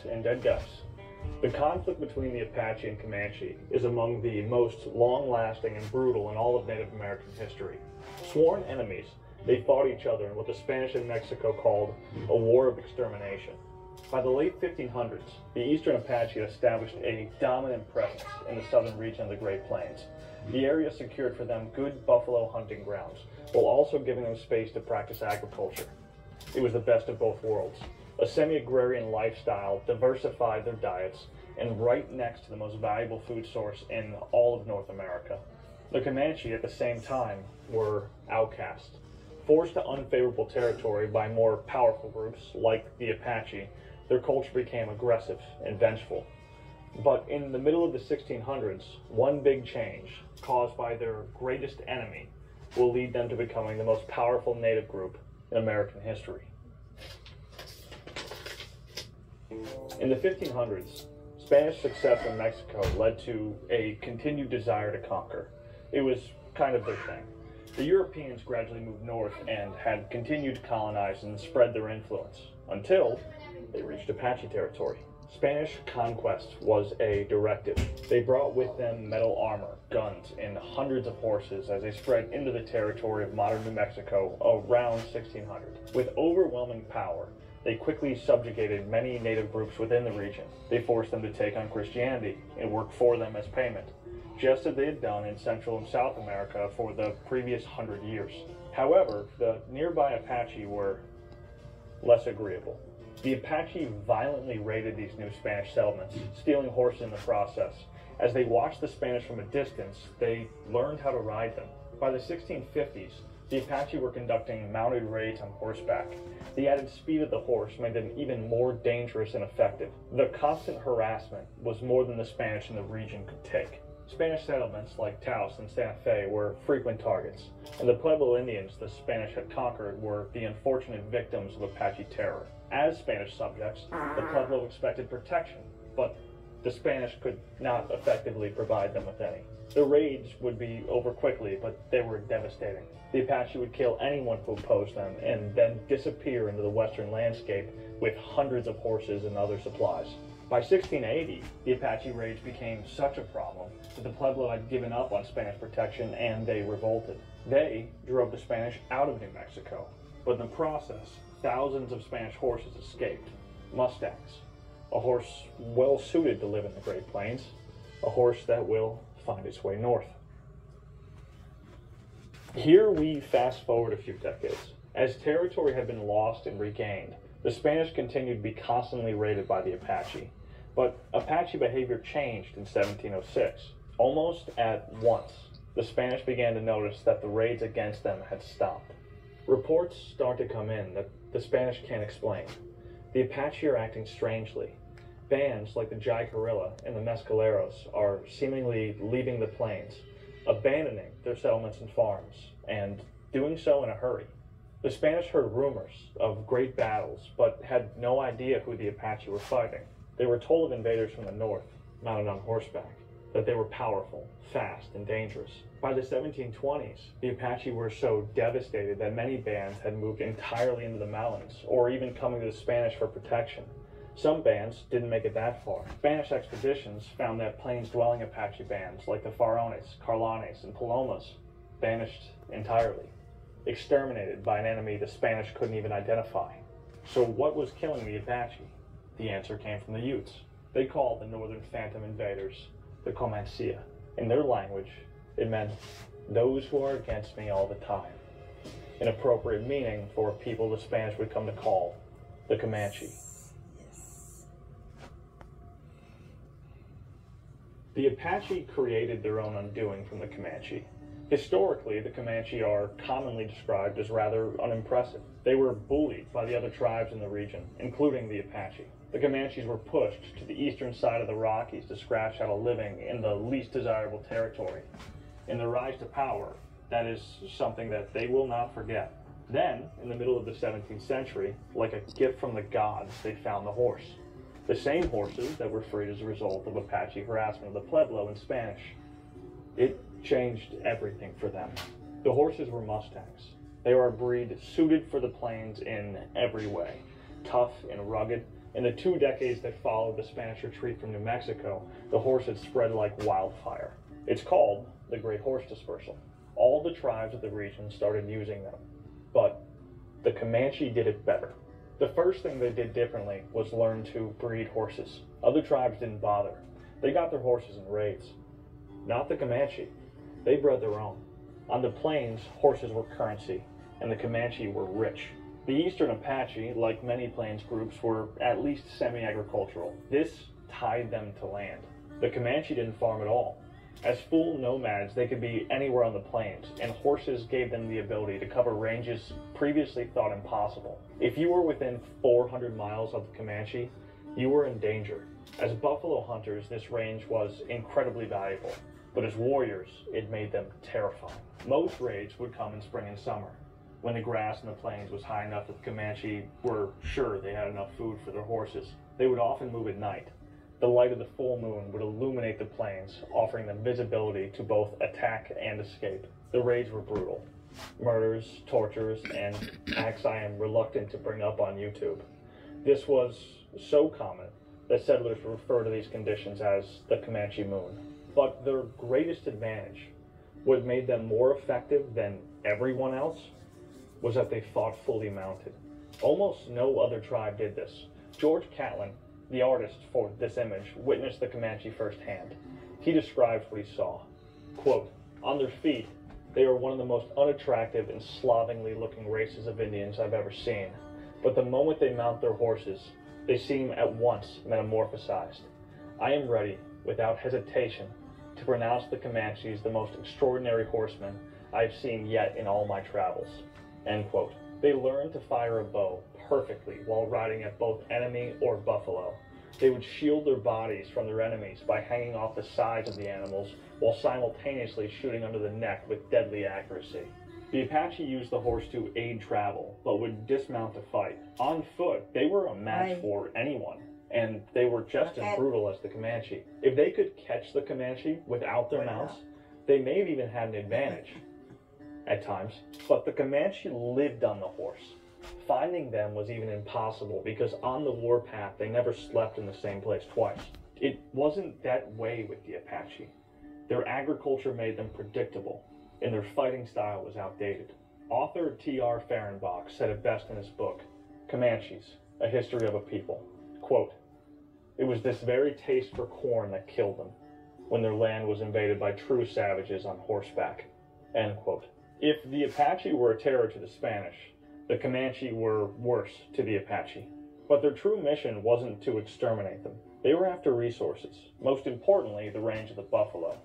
and dead deaths. The conflict between the Apache and Comanche is among the most long-lasting and brutal in all of Native American history. Sworn enemies, they fought each other in what the Spanish in Mexico called a war of extermination. By the late 1500s, the Eastern Apache had established a dominant presence in the southern region of the Great Plains. The area secured for them good buffalo hunting grounds, while also giving them space to practice agriculture. It was the best of both worlds. A semi-agrarian lifestyle diversified their diets, and right next to the most valuable food source in all of North America. The Comanche, at the same time, were outcast. Forced to unfavorable territory by more powerful groups, like the Apache, their culture became aggressive and vengeful. But in the middle of the 1600s, one big change, caused by their greatest enemy, will lead them to becoming the most powerful native group in American history. In the 1500s, Spanish success in Mexico led to a continued desire to conquer. It was kind of their thing. The Europeans gradually moved north and had continued to colonize and spread their influence, until they reached Apache territory. Spanish conquest was a directive. They brought with them metal armor, guns, and hundreds of horses as they spread into the territory of modern New Mexico around 1600. With overwhelming power, they quickly subjugated many native groups within the region. They forced them to take on Christianity and work for them as payment, just as they had done in Central and South America for the previous 100 years. However, the nearby Apache were less agreeable. The Apache violently raided these new Spanish settlements, stealing horses in the process. As they watched the Spanish from a distance, they learned how to ride them. By the 1650s, the Apache were conducting mounted raids on horseback. The added speed of the horse made them even more dangerous and effective. The constant harassment was more than the Spanish in the region could take. Spanish settlements like Taos and Santa Fe were frequent targets, and the Pueblo Indians the Spanish had conquered were the unfortunate victims of Apache terror. As Spanish subjects, the Pueblo expected protection, but the Spanish could not effectively provide them with any. The raids would be over quickly, but they were devastating. The Apache would kill anyone who opposed them and then disappear into the western landscape with hundreds of horses and other supplies. By 1680, the Apache raids became such a problem that the Pueblo had given up on Spanish protection and they revolted. They drove the Spanish out of New Mexico, but in the process, thousands of Spanish horses escaped. Mustangs, a horse well suited to live in the Great Plains, a horse that will find its way north. Here we fast forward a few decades. As territory had been lost and regained, the Spanish continued to be constantly raided by the Apache. But Apache behavior changed in 1706. Almost at once, the Spanish began to notice that the raids against them had stopped. Reports start to come in that the Spanish can't explain. The Apache are acting strangely. Bands like the Jicarilla and the Mescaleros are seemingly leaving the plains, abandoning their settlements and farms, and doing so in a hurry. The Spanish heard rumors of great battles, but had no idea who the Apache were fighting. They were told of invaders from the north, mounted on horseback, that they were powerful, fast, and dangerous. By the 1720s, the Apache were so devastated that many bands had moved entirely into the mountains, or even coming to the Spanish for protection. Some bands didn't make it that far. Spanish expeditions found that plains-dwelling Apache bands like the Farones, Carlanes, and Palomas vanished entirely, exterminated by an enemy the Spanish couldn't even identify. So what was killing the Apache? The answer came from the Utes. They called the northern phantom invaders the Comanche. In their language, it meant those who are against me all the time, an appropriate meaning for people the Spanish would come to call the Comanche. The Apache created their own undoing from the Comanche. Historically, the Comanche are commonly described as rather unimpressive. They were bullied by the other tribes in the region, including the Apache. The Comanches were pushed to the eastern side of the Rockies to scratch out a living in the least desirable territory. In their rise to power, that is something that they will not forget. Then, in the middle of the 17th century, like a gift from the gods, they found the horse. The same horses that were freed as a result of Apache harassment of the Pueblo in Spanish. It changed everything for them. The horses were Mustangs. They are a breed suited for the plains in every way. Tough and rugged, In the 2 decades that followed the Spanish retreat from New Mexico, the horse had spread like wildfire. It's called the Great Horse Dispersal. All the tribes of the region started using them, but the Comanche did it better. The first thing they did differently was learn to breed horses. Other tribes didn't bother. They got their horses in raids. Not the Comanche. They bred their own. On the plains, horses were currency, and the Comanche were rich. The Eastern Apache, like many plains groups, were at least semi-agricultural. This tied them to land. The Comanche didn't farm at all. As full nomads, they could be anywhere on the plains, and horses gave them the ability to cover ranges previously thought impossible. If you were within 400 miles of the Comanche, you were in danger. As buffalo hunters, this range was incredibly valuable, but as warriors, it made them terrifying. Most raids would come in spring and summer, when the grass in the plains was high enough that the Comanche were sure they had enough food for their horses. They would often move at night. The light of the full moon would illuminate the plains, offering them visibility to both attack and escape. The raids were brutal. Murders, tortures, and acts I am reluctant to bring up on YouTube. This was so common that settlers refer to these conditions as the Comanche Moon. But their greatest advantage, what made them more effective than everyone else, was that they fought fully mounted. Almost no other tribe did this. George Catlin, the artist for this image, witnessed the Comanche firsthand. He describes what he saw. Quote, "On their feet, they are one of the most unattractive and slovenly looking races of Indians I've ever seen. But the moment they mount their horses, they seem at once metamorphosized. I am ready, without hesitation, to pronounce the Comanches the most extraordinary horsemen I have seen yet in all my travels." End quote. They learned to fire a bow perfectly while riding at both enemy or buffalo. They would shield their bodies from their enemies by hanging off the sides of the animals while simultaneously shooting under the neck with deadly accuracy. The Apache used the horse to aid travel, but would dismount to fight. On foot, they were a match for anyone, and they were just as brutal as the Comanche. If they could catch the Comanche without their mounts, they may have even had an advantage at times, but the Comanche lived on the horse. Finding them was even impossible because on the warpath they never slept in the same place twice. It wasn't that way with the Apache. Their agriculture made them predictable, and their fighting style was outdated. Author T.R. Fehrenbach said it best in his book, Comanches, A History of a People. Quote, "It was this very taste for corn that killed them, when their land was invaded by true savages on horseback." End quote. If the Apache were a terror to the Spanish, the Comanche were worse to the Apache. But their true mission wasn't to exterminate them. They were after resources, most importantly, the range of the buffalo.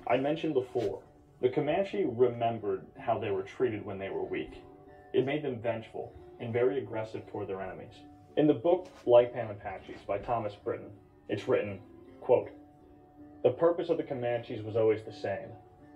I mentioned before, the Comanche remembered how they were treated when they were weak. It made them vengeful and very aggressive toward their enemies. In the book Lipan Apaches by Thomas Britton, it's written, quote, "The purpose of the Comanches was always the same,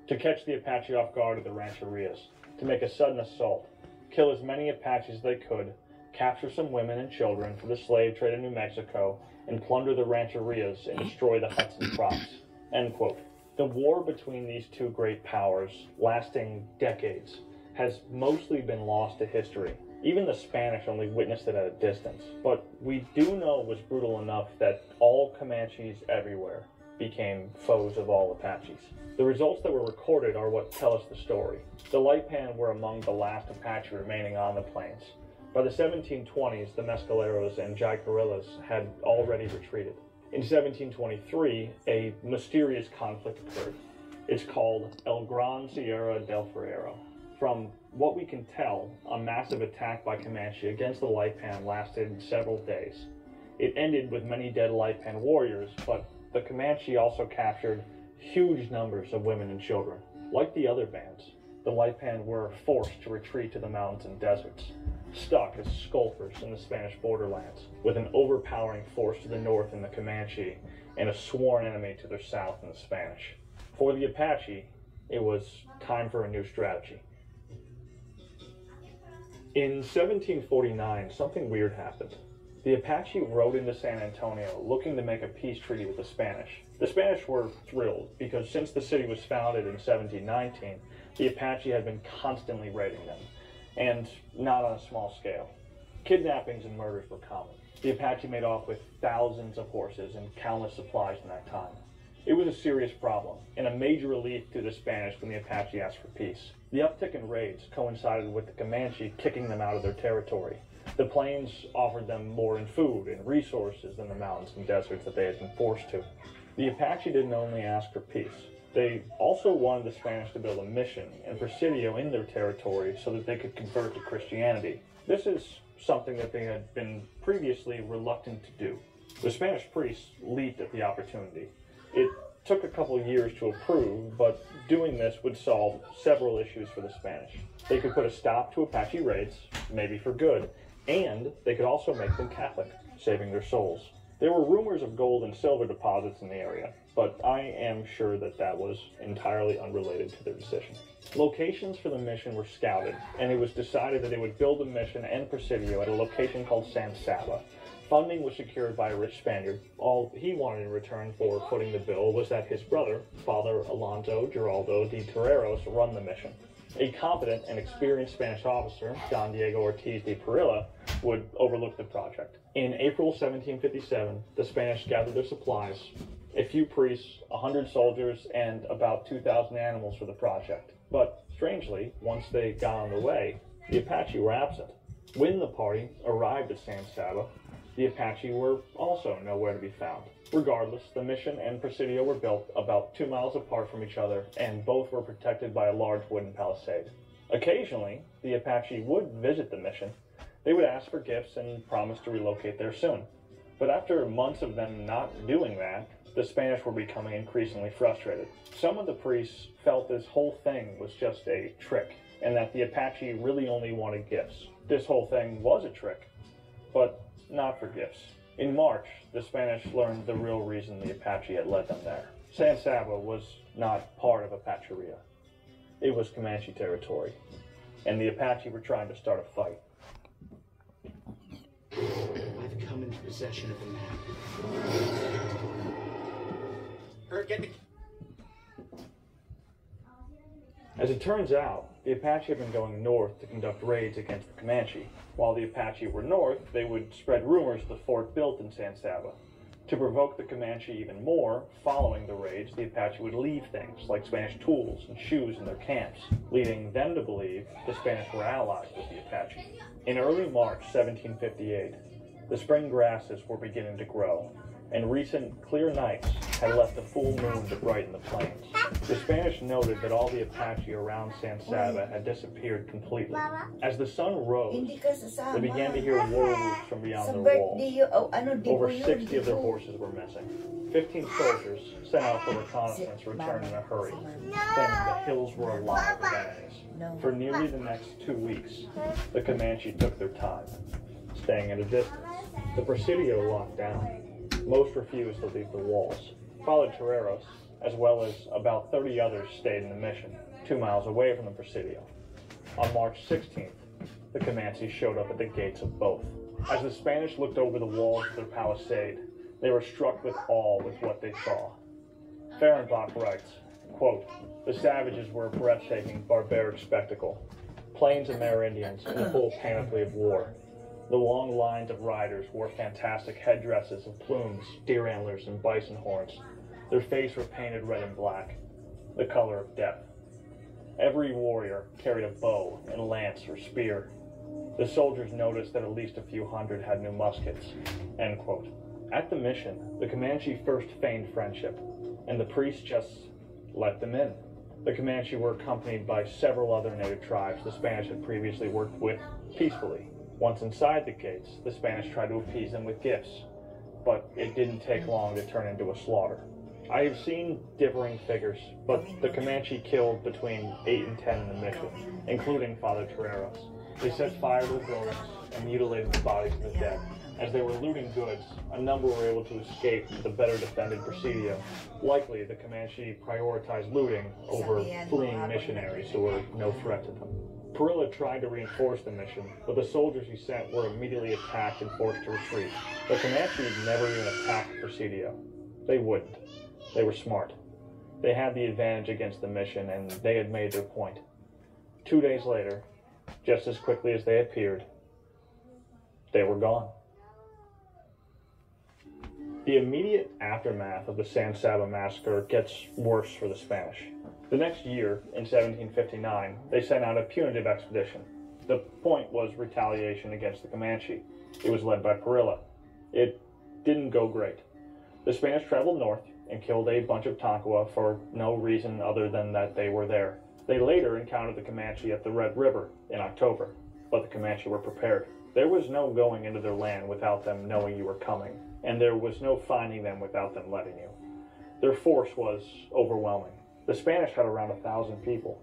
to catch the Apache off guard at the rancherias, to make a sudden assault, kill as many Apaches as they could, capture some women and children for the slave trade in New Mexico, and plunder the rancherias and destroy the huts and crops." End quote. The war between these two great powers, lasting decades, has mostly been lost to history. Even the Spanish only witnessed it at a distance. But we do know it was brutal enough that all Comanches everywhere became foes of all Apaches. The results that were recorded are what tell us the story. The Lipan were among the last Apache remaining on the plains. By the 1720s, the Mescaleros and Jicarillas had already retreated. In 1723, a mysterious conflict occurred. It's called El Gran Sierra del Ferrero. From what we can tell, a massive attack by Comanche against the Lipan lasted several days. It ended with many dead Lipan warriors, but the Comanche also captured huge numbers of women and children. Like the other bands, the Lipan were forced to retreat to the mountains and deserts, stuck as skulkers in the Spanish borderlands, with an overpowering force to the north in the Comanche and a sworn enemy to their south in the Spanish. For the Apache, it was time for a new strategy. In 1749, something weird happened. The Apache rode into San Antonio looking to make a peace treaty with the Spanish. The Spanish were thrilled because since the city was founded in 1719, the Apache had been constantly raiding them, and not on a small scale. Kidnappings and murders were common. The Apache made off with thousands of horses and countless supplies in that time. It was a serious problem, and a major relief to the Spanish when the Apache asked for peace. The uptick in raids coincided with the Comanche kicking them out of their territory. The plains offered them more in food and resources than the mountains and deserts that they had been forced to. The Apache didn't only ask for peace. They also wanted the Spanish to build a mission and presidio in their territory so that they could convert to Christianity. This is something that they had been previously reluctant to do. The Spanish priests leaped at the opportunity. It took a couple years to approve, but doing this would solve several issues for the Spanish. They could put a stop to Apache raids, maybe for good, and they could also make them Catholic, saving their souls. There were rumors of gold and silver deposits in the area, but I am sure that that was entirely unrelated to their decision. Locations for the mission were scouted, and it was decided that they would build a mission and presidio at a location called San Saba. Funding was secured by a rich Spaniard. All he wanted in return for footing the bill was that his brother, Father Alonso Giraldo de Toreros, run the mission. A competent and experienced Spanish officer, Don Diego Ortiz de Parilla, would overlook the project. In April 1757, the Spanish gathered their supplies, a few priests, 100 soldiers, and about 2,000 animals for the project. But, strangely, once they got on the way, the Apache were absent. When the party arrived at San Saba, the Apache were also nowhere to be found. Regardless, the mission and presidio were built about 2 miles apart from each other, and both were protected by a large wooden palisade. Occasionally, the Apache would visit the mission. They would ask for gifts and promise to relocate there soon. But after months of them not doing that, the Spanish were becoming increasingly frustrated. Some of the priests felt this whole thing was just a trick, and that the Apache really only wanted gifts. This whole thing was a trick, but not for gifts. In March, the Spanish learned the real reason the Apache had led them there. San Saba was not part of Apacheria. It was Comanche territory, and the Apache were trying to start a fight. I've come into possession of the map. Get me. As it turns out, the Apache had been going north to conduct raids against the Comanche. While the Apache were north, they would spread rumors of the fort built in San Saba. To provoke the Comanche even more, following the raids, the Apache would leave things like Spanish tools and shoes in their camps, leading them to believe the Spanish were allies with the Apache. In early March 1758, the spring grasses were beginning to grow, and recent clear nights had left a full moon to brighten the plains. The Spanish noted that all the Apache around San Saba had disappeared completely. As the sun rose, they began to hear war whoops from beyond their walls. Over 60 of their horses were missing. 15 soldiers sent out for reconnaissance returned in a hurry, claiming the hills were alive with enemies. For nearly the next 2 weeks, the Comanche took their time, staying at a distance. The presidio locked down. Most refused to leave the walls. Father Toreros, as well as about 30 others, stayed in the mission, 2 miles away from the presidio. On March 16th, the Comanche showed up at the gates of both. As the Spanish looked over the walls of their palisade, they were struck with awe with what they saw. Fehrenbach writes, quote, "The savages were a breathtaking, barbaric spectacle. Plains Amerindians in the full panoply of war. The long lines of riders wore fantastic headdresses of plumes, deer antlers, and bison horns. Their faces were painted red and black, the color of death. Every warrior carried a bow and lance or spear. The soldiers noticed that at least a few hundred had new muskets." End quote. At the mission, the Comanche first feigned friendship, and the priests just let them in. The Comanche were accompanied by several other native tribes the Spanish had previously worked with peacefully. Once inside the gates, the Spanish tried to appease them with gifts, but it didn't take long to turn into a slaughter. I have seen differing figures, but the Comanche killed between 8 and 10 in the mission, including Father Toreros. They set fire to the buildings and mutilated the bodies of the dead. As they were looting goods, a number were able to escape to the better defended presidio. Likely, the Comanche prioritized looting over fleeing missionaries who were no threat to them. Parilla tried to reinforce the mission, but the soldiers he sent were immediately attacked and forced to retreat. The Comanche never even attacked the presidio. They wouldn't. They were smart. They had the advantage against the mission, and they had made their point. 2 days later, just as quickly as they appeared, they were gone. The immediate aftermath of the San Saba massacre gets worse for the Spanish. The next year, in 1759, they sent out a punitive expedition. The point was retaliation against the Comanche. It was led by Parilla. It didn't go great. The Spanish traveled north and killed a bunch of Tonkawa for no reason other than that they were there. They later encountered the Comanche at the Red River in October, but the Comanche were prepared. There was no going into their land without them knowing you were coming, and there was no finding them without them letting you. Their force was overwhelming. The Spanish had around 1,000 people.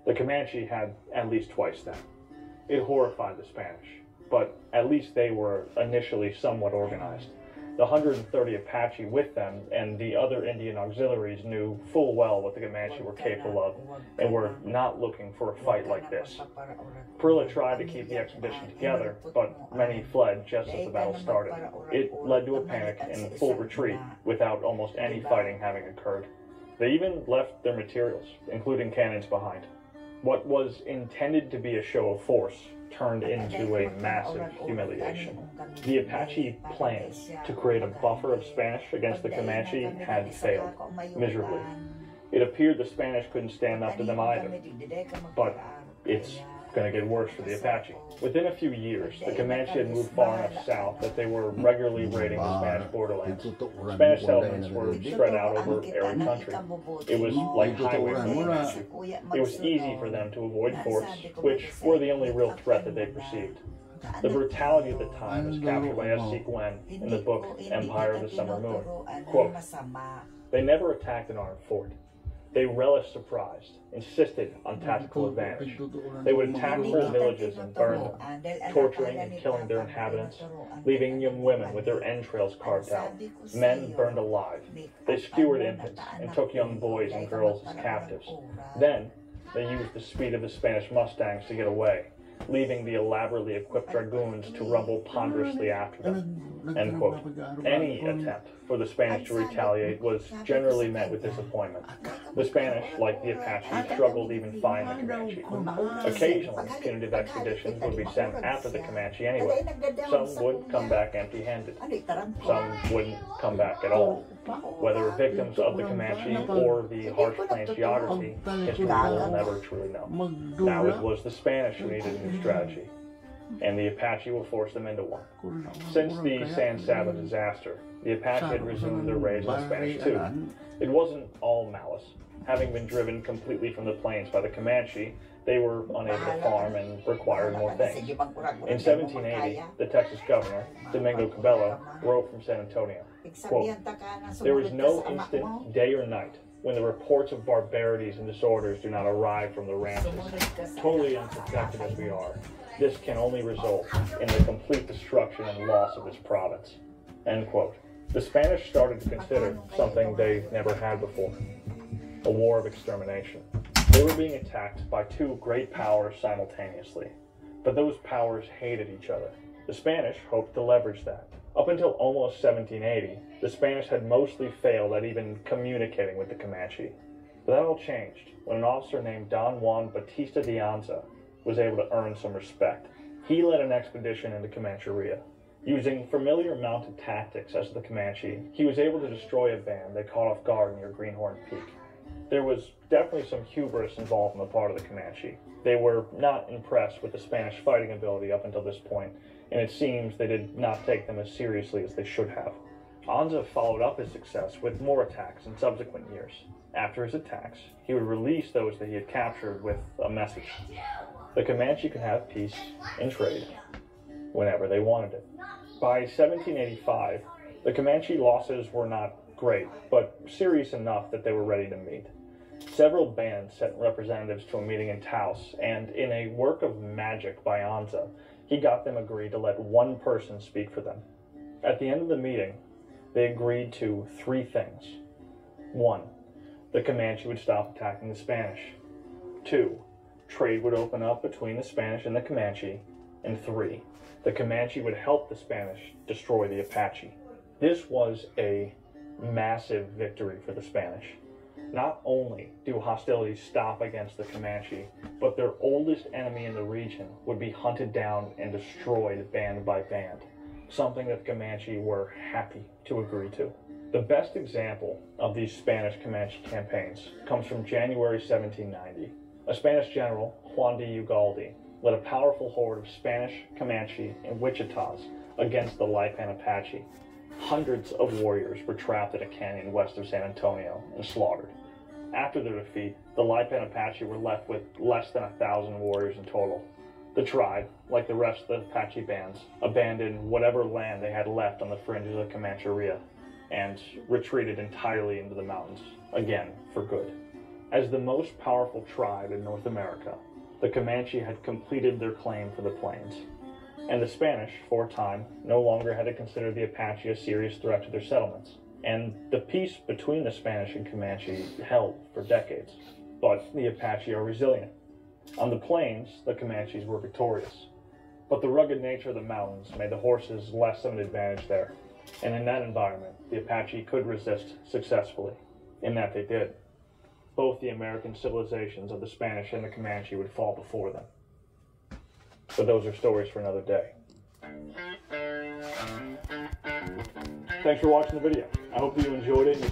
The Comanche had at least twice that. It horrified the Spanish, but at least they were initially somewhat organized. The 130 Apache with them and the other Indian auxiliaries knew full well what the Comanche were capable of and were not looking for a fight like this. Parilla tried to keep the expedition together, but many fled just as the battle started. It led to a panic and full retreat without almost any fighting having occurred. They even left their materials, including cannons, behind. What was intended to be a show of force turned into a massive humiliation. The Apache plans to create a buffer of Spanish against the Comanche had failed miserably. It appeared the Spanish couldn't stand up to them either, but it's going to get worse for the Apache. Within a few years, the Comanche had moved far enough south that they were regularly raiding the Spanish borderlands. Spanish settlements were spread out over arid country. It was like highway roads. It was easy for them to avoid forts, which were the only real threat that they perceived. The brutality of the time is captured by S.C. Gwen in the book Empire of the Summer Moon. Quote, "They never attacked an armed fort. They relished surprise, insisted on tactical advantage. They would attack whole villages and burn them, torturing and killing their inhabitants, leaving young women with their entrails carved out. Men burned alive. They skewered infants and took young boys and girls as captives. Then, they used the speed of the Spanish Mustangs to get away, leaving the elaborately equipped dragoons to rumble ponderously after them." End quote. Any attempt for the Spanish to retaliate was generally met with disappointment. The Spanish, like the Apache, struggled to even find the Comanche. Occasionally, punitive expeditions would be sent after the Comanche anyway. Some would come back empty-handed. Some wouldn't come back at all. Whether victims of the Comanche or the harsh plains geography, history will never truly know. Now it was the Spanish who needed a new strategy, and the Apache will force them into one. Since the San Saba disaster, the Apache had resumed their raids on the Spanish too. It wasn't all malice. Having been driven completely from the plains by the Comanche, they were unable to farm and required more things. In 1780, the Texas governor, Domingo Cabello, wrote from San Antonio, quote, "There is no instant, day or night, when the reports of barbarities and disorders do not arrive from the ranches. Totally unprotected as we are, this can only result in the complete destruction and loss of this province." End quote. The Spanish started to consider something they never had before: a war of extermination. They were being attacked by two great powers simultaneously, but those powers hated each other. The Spanish hoped to leverage that. Up until almost 1780, the Spanish had mostly failed at even communicating with the Comanche. But that all changed when an officer named Don Juan Batista de Anza was able to earn some respect. He led an expedition into Comancheria. Using familiar mounted tactics as the Comanche, he was able to destroy a band they caught off guard near Greenhorn Peak. There was definitely some hubris involved on the part of the Comanche. They were not impressed with the Spanish fighting ability up until this point, and it seems they did not take them as seriously as they should have. Anza followed up his success with more attacks in subsequent years. After his attacks, he would release those that he had captured with a message. The Comanche could have peace and trade whenever they wanted it. By 1785, the Comanche losses were not great, but serious enough that they were ready to meet. Several bands sent representatives to a meeting in Taos, and in a work of magic by Anza, he got them agreed to let one person speak for them. At the end of the meeting, they agreed to three things. 1. The Comanche would stop attacking the Spanish. 2. Trade would open up between the Spanish and the Comanche. And 3. The Comanche would help the Spanish destroy the Apache. This was a massive victory for the Spanish. Not only do hostilities stop against the Comanche, but their oldest enemy in the region would be hunted down and destroyed band by band. something that the Comanche were happy to agree to. The best example of these Spanish-Comanche campaigns comes from January 1790. A Spanish general, Juan de Ugalde, led a powerful horde of Spanish, Comanche, and Wichitas against the Lipan Apache. Hundreds of warriors were trapped in a canyon west of San Antonio and slaughtered. After their defeat, the Lipan Apache were left with less than 1,000 warriors in total. The tribe, like the rest of the Apache bands, abandoned whatever land they had left on the fringes of Comancheria and retreated entirely into the mountains, again for good. As the most powerful tribe in North America, the Comanche had completed their claim for the plains, and the Spanish, for a time, no longer had to consider the Apache a serious threat to their settlements, and the peace between the Spanish and Comanche held for decades. But the Apache are resilient. On the plains, the Comanches were victorious, but the rugged nature of the mountains made the horses less of an advantage there, and in that environment, the Apache could resist successfully, in that they did. Both the American civilizations of the Spanish and the Comanche would fall before them. But those are stories for another day. Thanks for watching the video. I hope that you enjoyed it.